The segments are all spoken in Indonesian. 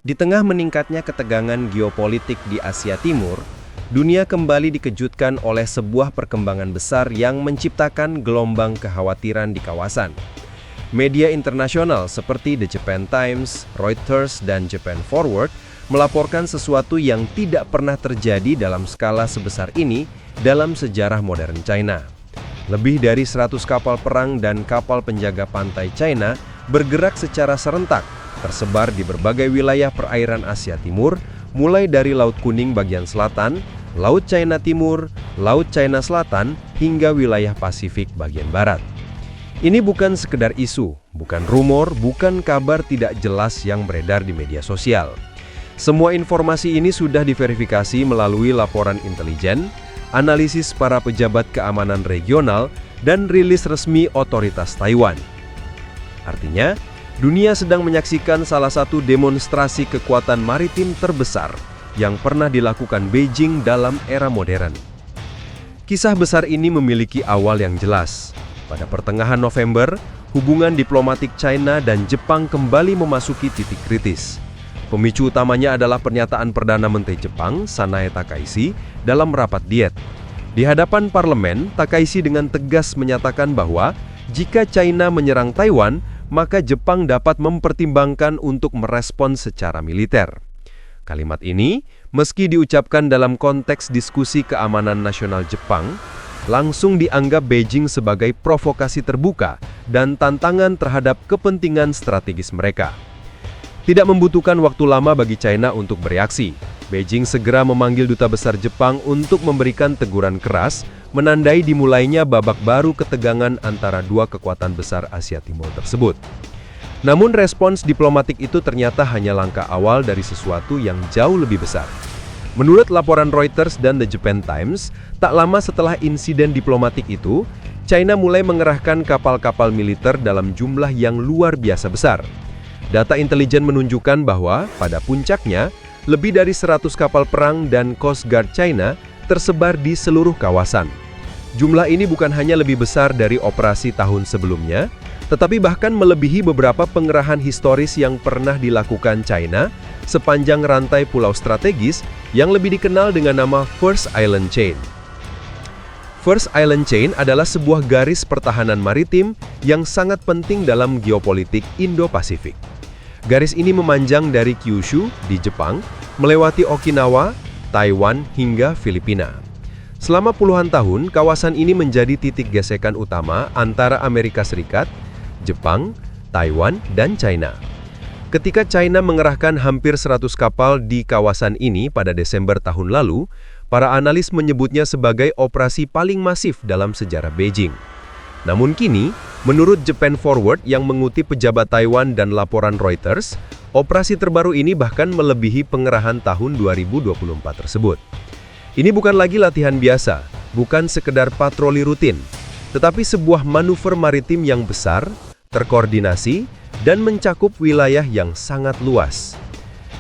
Di tengah meningkatnya ketegangan geopolitik di Asia Timur, dunia kembali dikejutkan oleh sebuah perkembangan besar yang menciptakan gelombang kekhawatiran di kawasan. Media internasional seperti The Japan Times, Reuters, dan Japan Forward melaporkan sesuatu yang tidak pernah terjadi dalam skala sebesar ini dalam sejarah modern China. Lebih dari 100 kapal perang dan kapal penjaga pantai China bergerak secara serentak, tersebar di berbagai wilayah perairan Asia Timur, mulai dari Laut Kuning bagian selatan, Laut China Timur, Laut China Selatan, hingga wilayah Pasifik bagian barat. Ini bukan sekedar isu, bukan rumor, bukan kabar tidak jelas yang beredar di media sosial. Semua informasi ini sudah diverifikasi melalui laporan intelijen, analisis para pejabat keamanan regional, dan rilis resmi otoritas Taiwan. Artinya, dunia sedang menyaksikan salah satu demonstrasi kekuatan maritim terbesar yang pernah dilakukan Beijing dalam era modern. Kisah besar ini memiliki awal yang jelas. Pada pertengahan November, hubungan diplomatik China dan Jepang kembali memasuki titik kritis. Pemicu utamanya adalah pernyataan Perdana Menteri Jepang, Sanae Takaichi, dalam rapat diet. Di hadapan parlemen, Takaichi dengan tegas menyatakan bahwa jika China menyerang Taiwan, maka Jepang dapat mempertimbangkan untuk merespons secara militer. Kalimat ini, meski diucapkan dalam konteks diskusi keamanan nasional Jepang, langsung dianggap Beijing sebagai provokasi terbuka dan tantangan terhadap kepentingan strategis mereka. Tidak membutuhkan waktu lama bagi China untuk bereaksi. Beijing segera memanggil Duta Besar Jepang untuk memberikan teguran keras, menandai dimulainya babak baru ketegangan antara dua kekuatan besar Asia Timur tersebut. Namun respons diplomatik itu ternyata hanya langkah awal dari sesuatu yang jauh lebih besar. Menurut laporan Reuters dan The Japan Times, tak lama setelah insiden diplomatik itu, China mulai mengerahkan kapal-kapal militer dalam jumlah yang luar biasa besar. Data intelijen menunjukkan bahwa pada puncaknya, lebih dari 100 kapal perang dan Coast Guard China tersebar di seluruh kawasan. Jumlah ini bukan hanya lebih besar dari operasi tahun sebelumnya, tetapi bahkan melebihi beberapa pengerahan historis yang pernah dilakukan China sepanjang rantai pulau strategis yang lebih dikenal dengan nama First Island Chain. First Island Chain adalah sebuah garis pertahanan maritim yang sangat penting dalam geopolitik Indo-Pasifik. Garis ini memanjang dari Kyushu di Jepang, melewati Okinawa, Taiwan, hingga Filipina. Selama puluhan tahun, kawasan ini menjadi titik gesekan utama antara Amerika Serikat, Jepang, Taiwan, dan China. Ketika China mengerahkan hampir 100 kapal di kawasan ini pada Desember tahun lalu, para analis menyebutnya sebagai operasi paling masif dalam sejarah Beijing. Namun kini, menurut Japan Forward yang mengutip pejabat Taiwan dan laporan Reuters, operasi terbaru ini bahkan melebihi pengerahan tahun 2024 tersebut. Ini bukan lagi latihan biasa, bukan sekedar patroli rutin, tetapi sebuah manuver maritim yang besar, terkoordinasi, dan mencakup wilayah yang sangat luas.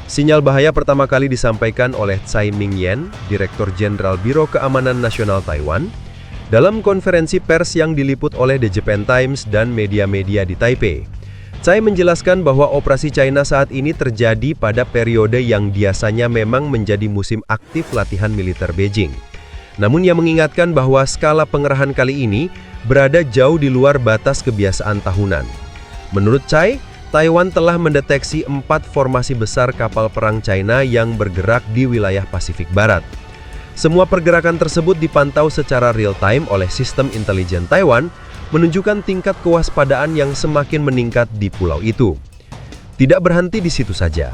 Sinyal bahaya pertama kali disampaikan oleh Tsai Ming-yen, Direktur Jenderal Biro Keamanan Nasional Taiwan, dalam konferensi pers yang diliput oleh The Japan Times dan media-media di Taipei. Tsai menjelaskan bahwa operasi China saat ini terjadi pada periode yang biasanya memang menjadi musim aktif latihan militer Beijing. Namun ia mengingatkan bahwa skala pengerahan kali ini berada jauh di luar batas kebiasaan tahunan. Menurut Tsai, Taiwan telah mendeteksi 4 formasi besar kapal perang China yang bergerak di wilayah Pasifik Barat. Semua pergerakan tersebut dipantau secara real-time oleh sistem intelijen Taiwan, menunjukkan tingkat kewaspadaan yang semakin meningkat di pulau itu. Tidak berhenti di situ saja.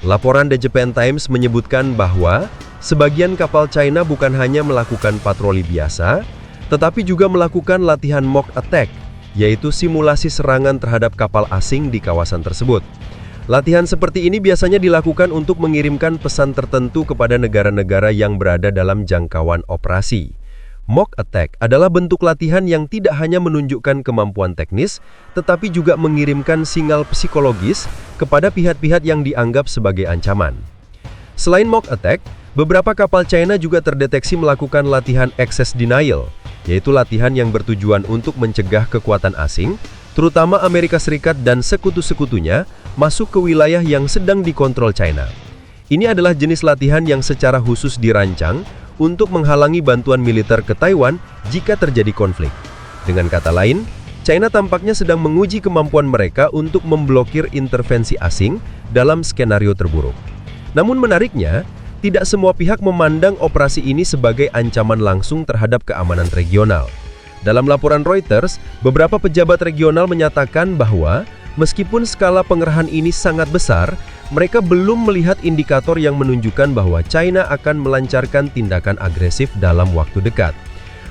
Laporan The Japan Times menyebutkan bahwa sebagian kapal China bukan hanya melakukan patroli biasa, tetapi juga melakukan latihan mock attack, yaitu simulasi serangan terhadap kapal asing di kawasan tersebut. Latihan seperti ini biasanya dilakukan untuk mengirimkan pesan tertentu kepada negara-negara yang berada dalam jangkauan operasi. Mock attack adalah bentuk latihan yang tidak hanya menunjukkan kemampuan teknis, tetapi juga mengirimkan sinyal psikologis kepada pihak-pihak yang dianggap sebagai ancaman. Selain mock attack, beberapa kapal China juga terdeteksi melakukan latihan access denial, yaitu latihan yang bertujuan untuk mencegah kekuatan asing, terutama Amerika Serikat dan sekutu-sekutunya, masuk ke wilayah yang sedang dikontrol China. Ini adalah jenis latihan yang secara khusus dirancang untuk menghalangi bantuan militer ke Taiwan jika terjadi konflik. Dengan kata lain, China tampaknya sedang menguji kemampuan mereka untuk memblokir intervensi asing dalam skenario terburuk. Namun menariknya, tidak semua pihak memandang operasi ini sebagai ancaman langsung terhadap keamanan regional. Dalam laporan Reuters, beberapa pejabat regional menyatakan bahwa meskipun skala pengerahan ini sangat besar, mereka belum melihat indikator yang menunjukkan bahwa China akan melancarkan tindakan agresif dalam waktu dekat.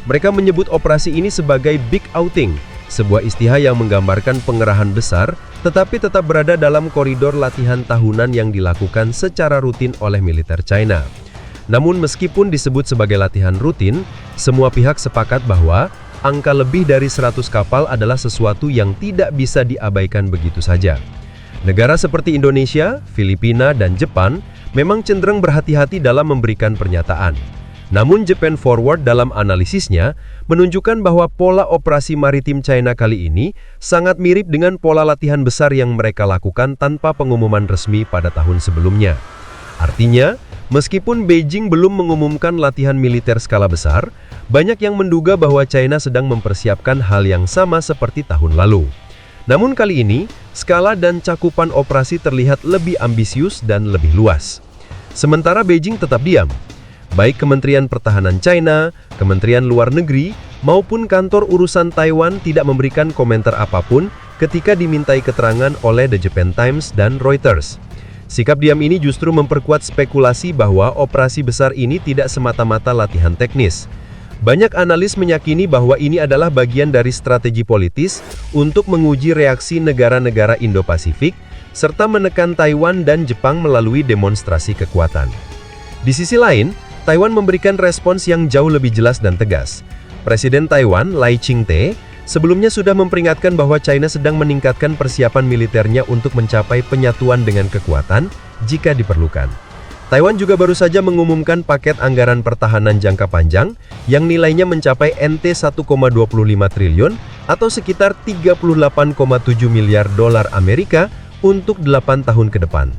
Mereka menyebut operasi ini sebagai Big Outing, sebuah istilah yang menggambarkan pengerahan besar, tetapi tetap berada dalam koridor latihan tahunan yang dilakukan secara rutin oleh militer China. Namun meskipun disebut sebagai latihan rutin, semua pihak sepakat bahwa angka lebih dari 100 kapal adalah sesuatu yang tidak bisa diabaikan begitu saja. Negara seperti Indonesia, Filipina, dan Jepang memang cenderung berhati-hati dalam memberikan pernyataan. Namun Japan Forward dalam analisisnya menunjukkan bahwa pola operasi maritim China kali ini sangat mirip dengan pola latihan besar yang mereka lakukan tanpa pengumuman resmi pada tahun sebelumnya. Artinya, meskipun Beijing belum mengumumkan latihan militer skala besar, banyak yang menduga bahwa China sedang mempersiapkan hal yang sama seperti tahun lalu. Namun kali ini, skala dan cakupan operasi terlihat lebih ambisius dan lebih luas. Sementara Beijing tetap diam. Baik Kementerian Pertahanan China, Kementerian Luar Negeri, maupun kantor urusan Taiwan tidak memberikan komentar apapun ketika dimintai keterangan oleh The Japan Times dan Reuters. Sikap diam ini justru memperkuat spekulasi bahwa operasi besar ini tidak semata-mata latihan teknis. Banyak analis meyakini bahwa ini adalah bagian dari strategi politis untuk menguji reaksi negara-negara Indo-Pasifik, serta menekan Taiwan dan Jepang melalui demonstrasi kekuatan. Di sisi lain, Taiwan memberikan respons yang jauh lebih jelas dan tegas. Presiden Taiwan, Lai Ching-te, sebelumnya sudah memperingatkan bahwa China sedang meningkatkan persiapan militernya untuk mencapai penyatuan dengan kekuatan jika diperlukan. Taiwan juga baru saja mengumumkan paket anggaran pertahanan jangka panjang yang nilainya mencapai NT 1,25 triliun atau sekitar 38,7 miliar dolar Amerika untuk 8 tahun ke depan.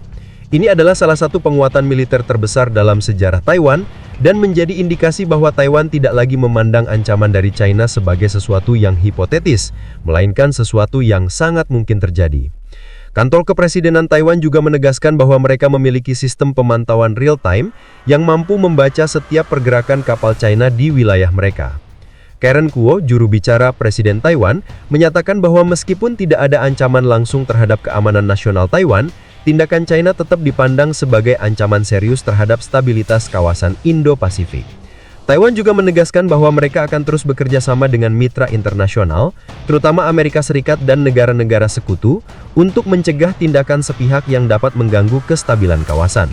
Ini adalah salah satu penguatan militer terbesar dalam sejarah Taiwan dan menjadi indikasi bahwa Taiwan tidak lagi memandang ancaman dari China sebagai sesuatu yang hipotetis, melainkan sesuatu yang sangat mungkin terjadi. Kantor Kepresidenan Taiwan juga menegaskan bahwa mereka memiliki sistem pemantauan real-time yang mampu membaca setiap pergerakan kapal China di wilayah mereka. Karen Kuo, juru bicara Presiden Taiwan, menyatakan bahwa meskipun tidak ada ancaman langsung terhadap keamanan nasional Taiwan, tindakan China tetap dipandang sebagai ancaman serius terhadap stabilitas kawasan Indo-Pasifik. Taiwan juga menegaskan bahwa mereka akan terus bekerja sama dengan mitra internasional, terutama Amerika Serikat dan negara-negara sekutu, untuk mencegah tindakan sepihak yang dapat mengganggu kestabilan kawasan.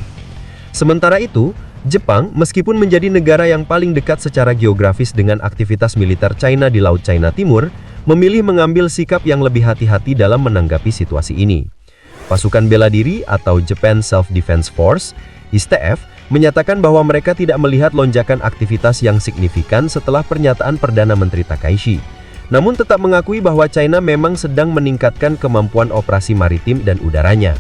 Sementara itu, Jepang, meskipun menjadi negara yang paling dekat secara geografis dengan aktivitas militer China di Laut China Timur, memilih mengambil sikap yang lebih hati-hati dalam menanggapi situasi ini. Pasukan Bela Diri atau Japan Self-Defense Force, ISTF, menyatakan bahwa mereka tidak melihat lonjakan aktivitas yang signifikan setelah pernyataan Perdana Menteri Takaishi. Namun tetap mengakui bahwa China memang sedang meningkatkan kemampuan operasi maritim dan udaranya.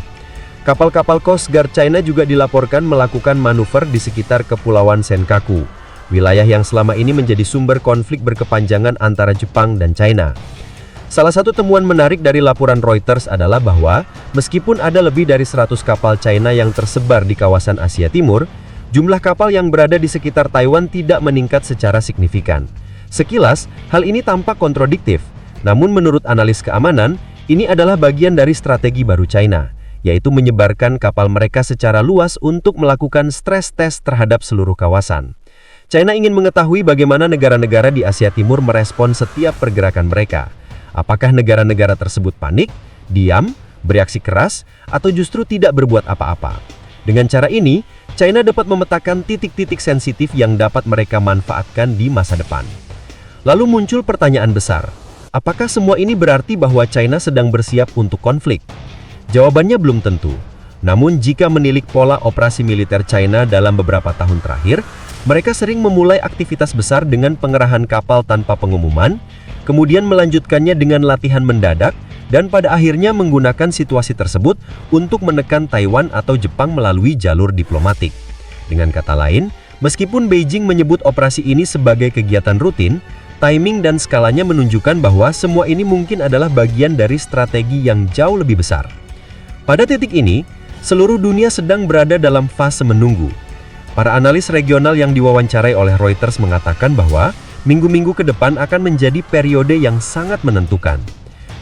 Kapal-kapal Coast Guard China juga dilaporkan melakukan manuver di sekitar Kepulauan Senkaku, wilayah yang selama ini menjadi sumber konflik berkepanjangan antara Jepang dan China. Salah satu temuan menarik dari laporan Reuters adalah bahwa meskipun ada lebih dari 100 kapal China yang tersebar di kawasan Asia Timur, jumlah kapal yang berada di sekitar Taiwan tidak meningkat secara signifikan. Sekilas, hal ini tampak kontradiktif. Namun menurut analis keamanan, ini adalah bagian dari strategi baru China, yaitu menyebarkan kapal mereka secara luas untuk melakukan stres test terhadap seluruh kawasan. China ingin mengetahui bagaimana negara-negara di Asia Timur merespon setiap pergerakan mereka. Apakah negara-negara tersebut panik, diam, bereaksi keras, atau justru tidak berbuat apa-apa? Dengan cara ini, China dapat memetakan titik-titik sensitif yang dapat mereka manfaatkan di masa depan. Lalu muncul pertanyaan besar, apakah semua ini berarti bahwa China sedang bersiap untuk konflik? Jawabannya belum tentu. Namun jika menilik pola operasi militer China dalam beberapa tahun terakhir, mereka sering memulai aktivitas besar dengan pengerahan kapal tanpa pengumuman, kemudian melanjutkannya dengan latihan mendadak, dan pada akhirnya menggunakan situasi tersebut untuk menekan Taiwan atau Jepang melalui jalur diplomatik. Dengan kata lain, meskipun Beijing menyebut operasi ini sebagai kegiatan rutin, timing dan skalanya menunjukkan bahwa semua ini mungkin adalah bagian dari strategi yang jauh lebih besar. Pada titik ini, seluruh dunia sedang berada dalam fase menunggu. Para analis regional yang diwawancarai oleh Reuters mengatakan bahwa minggu-minggu ke depan akan menjadi periode yang sangat menentukan.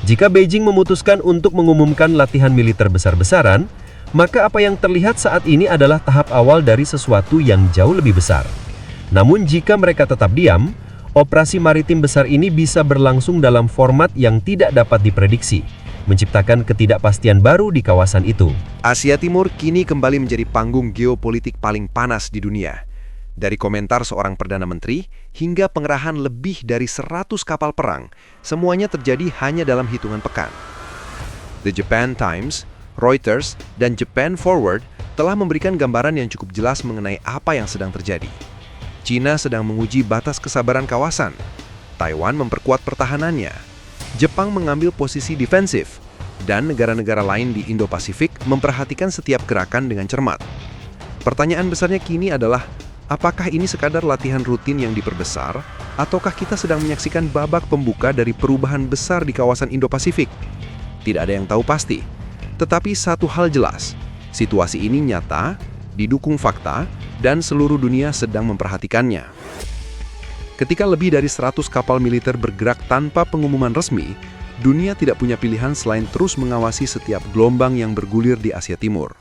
Jika Beijing memutuskan untuk mengumumkan latihan militer besar-besaran, maka apa yang terlihat saat ini adalah tahap awal dari sesuatu yang jauh lebih besar. Namun jika mereka tetap diam, operasi maritim besar ini bisa berlangsung dalam format yang tidak dapat diprediksi, menciptakan ketidakpastian baru di kawasan itu. Asia Timur kini kembali menjadi panggung geopolitik paling panas di dunia. Dari komentar seorang Perdana Menteri hingga pengerahan lebih dari 100 kapal perang, semuanya terjadi hanya dalam hitungan pekan. The Japan Times, Reuters, dan Japan Forward telah memberikan gambaran yang cukup jelas mengenai apa yang sedang terjadi. China sedang menguji batas kesabaran kawasan. Taiwan memperkuat pertahanannya. Jepang mengambil posisi defensif. Dan negara-negara lain di Indo-Pasifik memperhatikan setiap gerakan dengan cermat. Pertanyaan besarnya kini adalah, apakah ini sekadar latihan rutin yang diperbesar, ataukah kita sedang menyaksikan babak pembuka dari perubahan besar di kawasan Indo-Pasifik? Tidak ada yang tahu pasti. Tetapi satu hal jelas, situasi ini nyata, didukung fakta, dan seluruh dunia sedang memperhatikannya. Ketika lebih dari 100 kapal militer bergerak tanpa pengumuman resmi, dunia tidak punya pilihan selain terus mengawasi setiap gelombang yang bergulir di Asia Timur.